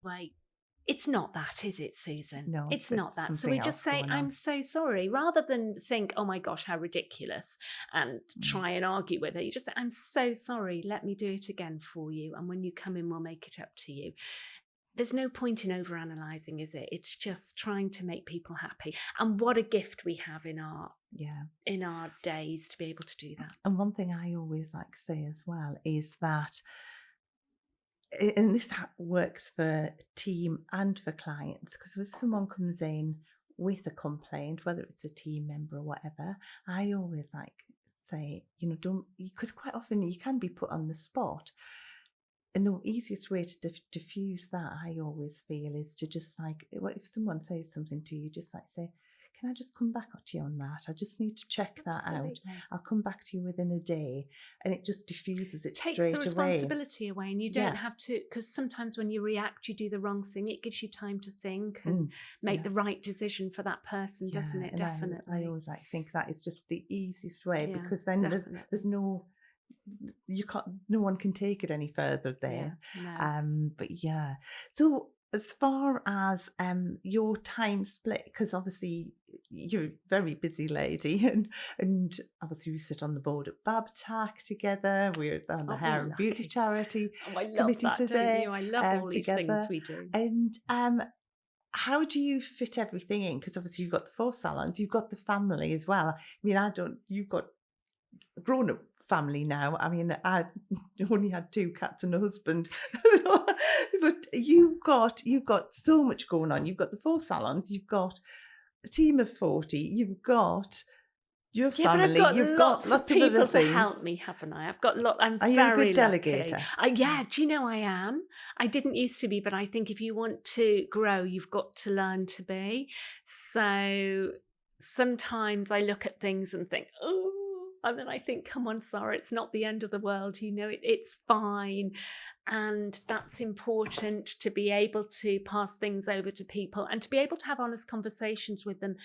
way. It's not that, is it, Susan? No, it's not that. So something we just else say, going I'm on. so sorry, rather than think, oh my gosh, how ridiculous, and try and argue with it. You just say, I'm so sorry, let me do it again for you. And when you come in, we'll make it up to you. There's no point in overanalyzing, is it? It's just trying to make people happy. And what a gift we have in our days to be able to do that. And one thing I always like to say as well is that, and this works for team and for clients, because if someone comes in with a complaint, whether it's a team member or whatever, I always like say, don't, because quite often you can be put on the spot. And the easiest way to diffuse that, I always feel, is to just like, if someone says something to you, just like say, can I just come back to you on that? I just need to check that out. I'll come back to you within a day. And it just diffuses it straight away. Takes the responsibility away, and you don't have to, because sometimes when you react, you do the wrong thing. It gives you time to think and make the right decision for that person, doesn't it? Definitely. I always think that is just the easiest way, because then there's no one can take it any further then. But so as far as your time split, because obviously you're a very busy lady, and obviously we sit on the board at Babtac together. We're on the hair and beauty charity committee today. I love all these things we do. And how do you fit everything in? Because obviously you've got the 4 salons, you've got the family as well. I mean, you've got a grown-up family now. I mean, I only had 2 cats and a husband. But you've got so much going on. You've got the 4 salons, you've got a team of 40, you've got your family, you've got lots of people other things to help me, haven't I? I've got I'm Are you very a good delegator? Do you know I am? I didn't used to be, but I think if you want to grow, you've got to learn to be. So sometimes I look at things and think, oh, and then I think, come on, Sara, it's not the end of the world. It's fine. And that's important, to be able to pass things over to people and to be able to have honest conversations with them.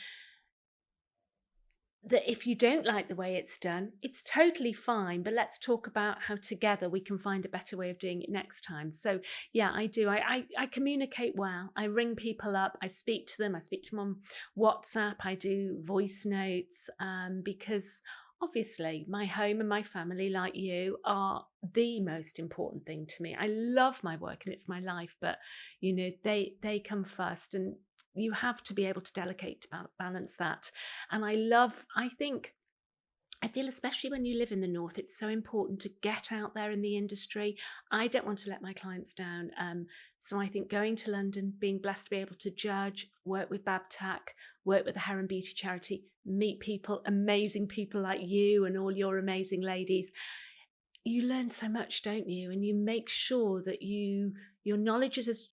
That if you don't like the way it's done, it's totally fine, but let's talk about how together we can find a better way of doing it next time. So yeah, I do. I communicate well. I ring people up. I speak to them. I speak to them on WhatsApp. I do voice notes, because obviously my home and my family, like you, are the most important thing to me. I love my work and it's my life, but they come first, and you have to be able to delegate to balance that. And I feel especially when you live in the North, it's so important to get out there in the industry. I don't want to let my clients down. So I think going to London, being blessed to be able to judge, work with Babtac, work with the Hair and Beauty charity, meet people, amazing people like you and all your amazing ladies. You learn so much, don't you? And you make sure that your knowledge is as